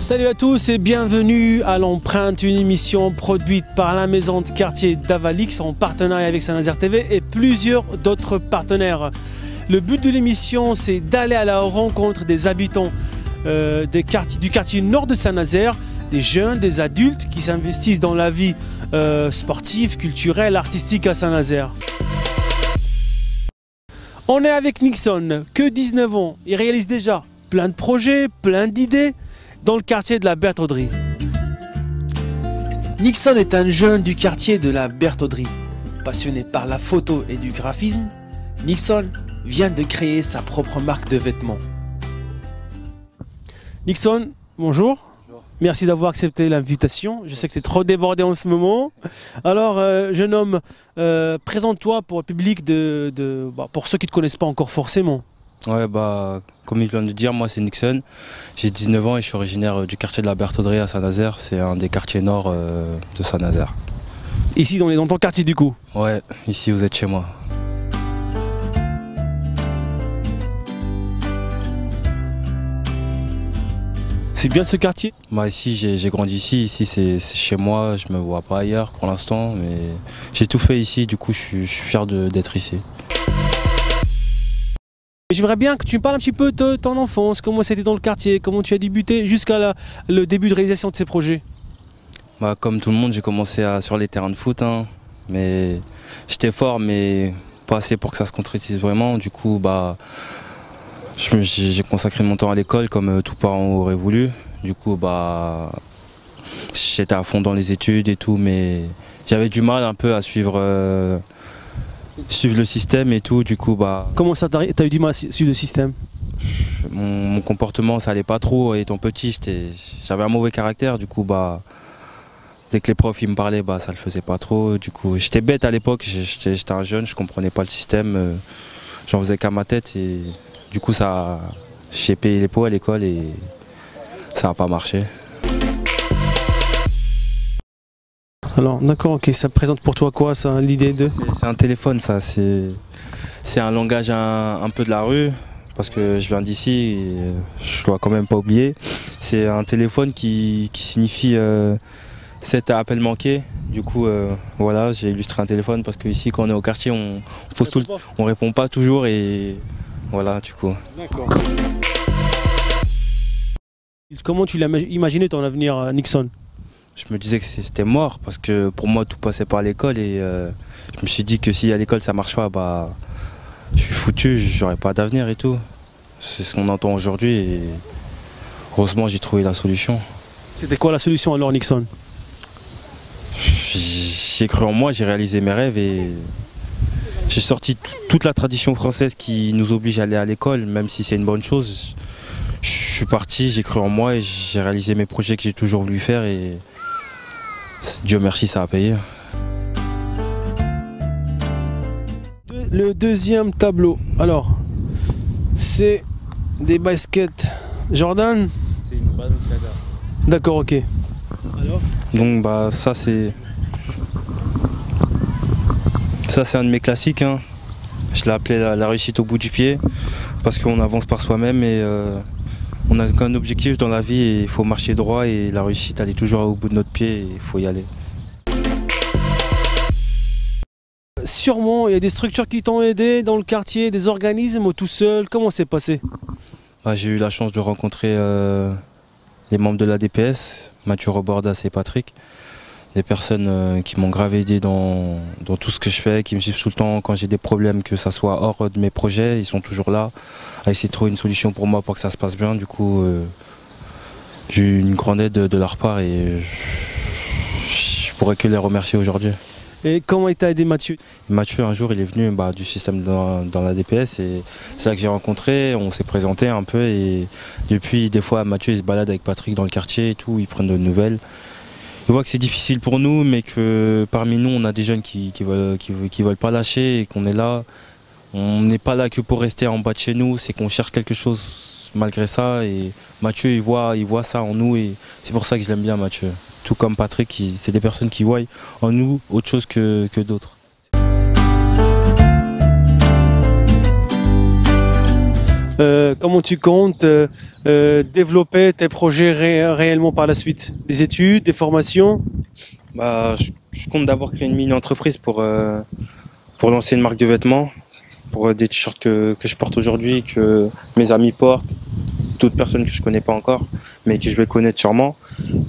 Salut à tous et bienvenue à l'Empreinte, une émission produite par la maison de quartier d'Avalix en partenariat avec Saint-Nazaire TV et plusieurs d'autres partenaires. Le but de l'émission, c'est d'aller à la rencontre des habitants du quartier nord de Saint-Nazaire, des jeunes, des adultes qui s'investissent dans la vie sportive, culturelle, artistique à Saint-Nazaire. On est avec Nixon, que 19 ans, il réalise déjà plein de projets, plein d'idées dans le quartier de la Bertauderie. Nixon est un jeune du quartier de la Bertauderie. Passionné par la photo et du graphisme, Nixon vient de créer sa propre marque de vêtements. Nixon, bonjour. Bonjour. Merci d'avoir accepté l'invitation. Je sais que tu es trop débordé en ce moment. Alors, jeune homme, présente-toi pour le public, pour ceux qui ne te connaissent pas encore forcément. Ouais, comme il vient de dire, moi c'est Nixon, j'ai 19 ans et je suis originaire du quartier de la Bertauderie à Saint-Nazaire, c'est un des quartiers nord de Saint-Nazaire. Ici, dans ton quartier du coup? Ouais, ici vous êtes chez moi. C'est bien ce quartier? Ici j'ai grandi ici c'est chez moi, je me vois pas ailleurs pour l'instant, mais j'ai tout fait ici, du coup je suis fier d'être ici. J'aimerais bien que tu me parles un petit peu de ton enfance, comment c'était dans le quartier, comment tu as débuté jusqu'à le début de réalisation de ces projets. Comme tout le monde, j'ai commencé sur les terrains de foot, mais j'étais fort, mais pas assez pour que ça se concrétise vraiment. Du coup, j'ai consacré mon temps à l'école comme tout parent aurait voulu. Du coup, j'étais à fond dans les études et tout, mais j'avais du mal un peu à suivre le système et tout, du coup Comment ça t'as eu du mal à suivre le système? Mon comportement ça allait pas trop, étant petit j'avais un mauvais caractère, du coup dès que les profs ils me parlaient ça le faisait pas trop, du coup j'étais bête à l'époque, j'étais un jeune, je comprenais pas le système, j'en faisais qu'à ma tête et du coup j'ai payé les pots à l'école et ça a pas marché. Alors d'accord, ok, ça présente pour toi quoi ça, l'idée de... C'est un téléphone ça, c'est un langage un peu de la rue, parce que je viens d'ici et je dois quand même pas oublier. C'est un téléphone qui signifie 7 appels manqués, du coup voilà, j'ai illustré un téléphone parce que ici quand on est au quartier on répond pas toujours et voilà du coup. D'accord. Comment tu l'as imaginé ton avenir Nixon? Je me disais que c'était mort parce que pour moi tout passait par l'école et je me suis dit que si à l'école ça marche pas, je suis foutu, j'aurais pas d'avenir et tout. C'est ce qu'on entend aujourd'hui et heureusement j'ai trouvé la solution. C'était quoi la solution alors Nixon? J'ai cru en moi, j'ai réalisé mes rêves et j'ai sorti toute la tradition française qui nous oblige à aller à l'école, même si c'est une bonne chose. Je suis parti, j'ai cru en moi et j'ai réalisé mes projets que j'ai toujours voulu faire et Dieu merci, ça a payé. Le deuxième tableau, alors, c'est des baskets Jordan? C'est une Balenciaga. D'accord, ok. Alors? Donc ça c'est un de mes classiques. Je l'ai appelé la réussite au bout du pied parce qu'on avance par soi-même et on a qu'un objectif dans la vie et il faut marcher droit et la réussite elle est toujours au bout de notre pied et il faut y aller. Sûrement, il y a des structures qui t'ont aidé dans le quartier, des organismes ou tout seul, comment c'est passé? J'ai eu la chance de rencontrer les membres de la DPS, Mathieu Robordas et Patrick. Des personnes qui m'ont grave aidé dans tout ce que je fais, qui me suivent tout le temps quand j'ai des problèmes, que ça soit hors de mes projets, ils sont toujours là à essayer de trouver une solution pour moi pour que ça se passe bien. Du coup, j'ai eu une grande aide de leur part et je pourrais que les remercier aujourd'hui. Et comment il t'a aidé Mathieu? Mathieu, un jour, il est venu du système dans la DPS et c'est là que j'ai rencontré, on s'est présenté un peu et depuis, des fois, Mathieu il se balade avec Patrick dans le quartier et tout, ils prennent de nouvelles. Je vois que c'est difficile pour nous, mais que parmi nous, on a des jeunes qui veulent pas lâcher et qu'on est là. On n'est pas là que pour rester en bas de chez nous, c'est qu'on cherche quelque chose malgré ça. Et Mathieu, il voit ça en nous et c'est pour ça que je l'aime bien, Mathieu. Tout comme Patrick, c'est des personnes qui voient en nous autre chose que d'autres. Comment tu comptes développer tes projets réellement par la suite? Des études, des formations? Je compte d'abord créer une mini-entreprise pour lancer une marque de vêtements, pour des t-shirts que je porte aujourd'hui, que mes amis portent, d'autres personnes que je connais pas encore, mais que je vais connaître sûrement.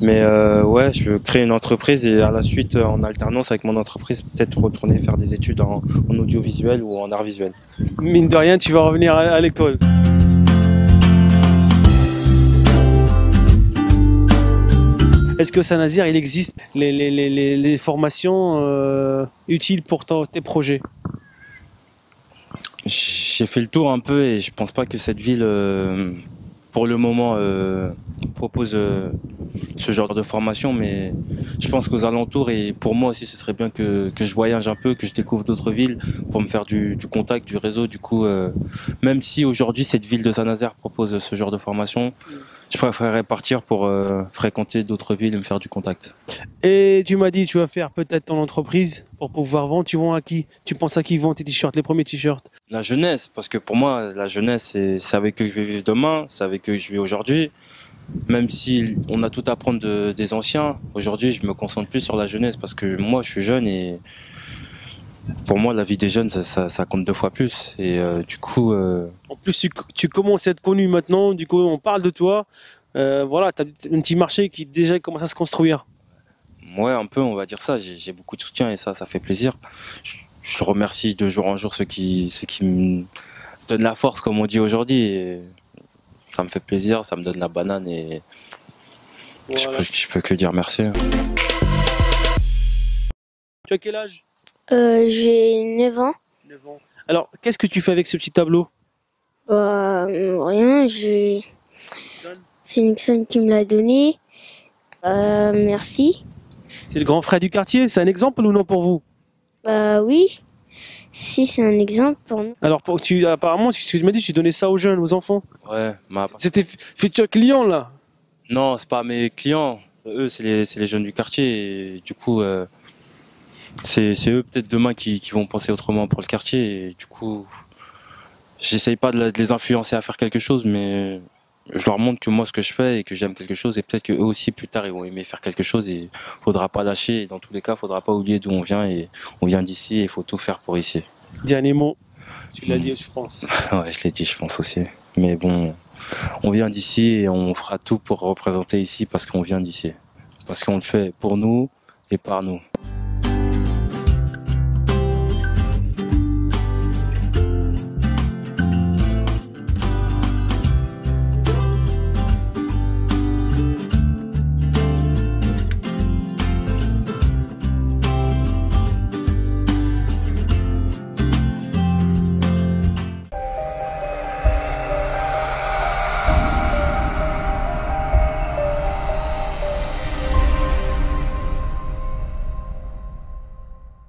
Mais ouais, je veux créer une entreprise et à la suite, en alternance avec mon entreprise, peut-être retourner faire des études en audiovisuel ou en art visuel. Mine de rien, tu vas revenir à l'école. Est-ce que Saint-Nazaire, il existe les formations utiles pour tes projets? J'ai fait le tour un peu et je pense pas que cette ville, pour le moment, propose ce genre de formation, mais je pense qu'aux alentours, et pour moi aussi, ce serait bien que je voyage un peu, que je découvre d'autres villes pour me faire du contact, du réseau. Du coup, même si aujourd'hui, cette ville de Saint-Nazaire propose ce genre de formation, je préférerais partir pour fréquenter d'autres villes et me faire du contact. Et tu m'as dit, tu vas faire peut-être ton entreprise pour pouvoir vendre. Tu vends à qui? Tu penses à qui vend tes t-shirts, les premiers t-shirts? La jeunesse, parce que pour moi, la jeunesse, c'est avec eux que je vais vivre demain, c'est avec eux que je vis aujourd'hui. Même si on a tout à apprendre des anciens, aujourd'hui, je me concentre plus sur la jeunesse parce que moi, je suis jeune et pour moi, la vie des jeunes, ça compte 2 fois plus. Et du coup, En plus, tu commences à être connu maintenant. Du coup, on parle de toi. Voilà, tu as un petit marché qui déjà commence à se construire. ouais, un peu, on va dire ça. J'ai beaucoup de soutien et ça fait plaisir. Je remercie de jour en jour ceux qui me donnent la force, comme on dit aujourd'hui. Et ça me fait plaisir, ça me donne la banane et Voilà. je peux que dire merci. Tu as quel âge? J'ai 9 ans. 9 ans. Alors, qu'est-ce que tu fais avec ce petit tableau? Rien, c'est Nixon qui me l'a donné. Merci. C'est le grand frère du quartier. C'est un exemple ou non pour vous? Oui, si c'est un exemple pour nous. Alors, apparemment, tu m'as dit que tu donnais ça aux jeunes, aux enfants. Ouais, C'était futur client, là. non, c'est pas mes clients. Eux, c'est les jeunes du quartier. Et du coup, c'est eux peut-être demain qui vont penser autrement pour le quartier. Et du coup, j'essaye pas de les influencer à faire quelque chose, mais je leur montre que moi, ce que je fais et que j'aime quelque chose. Et peut-être qu'eux aussi, plus tard, ils vont aimer faire quelque chose. Et faudra pas lâcher. Et dans tous les cas, faudra pas oublier d'où on vient. Et on vient d'ici et il faut tout faire pour ici. Dernier mot. Tu l'as dit, je pense. Ouais, je l'ai dit, je pense aussi. Mais bon, on vient d'ici et on fera tout pour représenter ici parce qu'on vient d'ici. Parce qu'on le fait pour nous et par nous.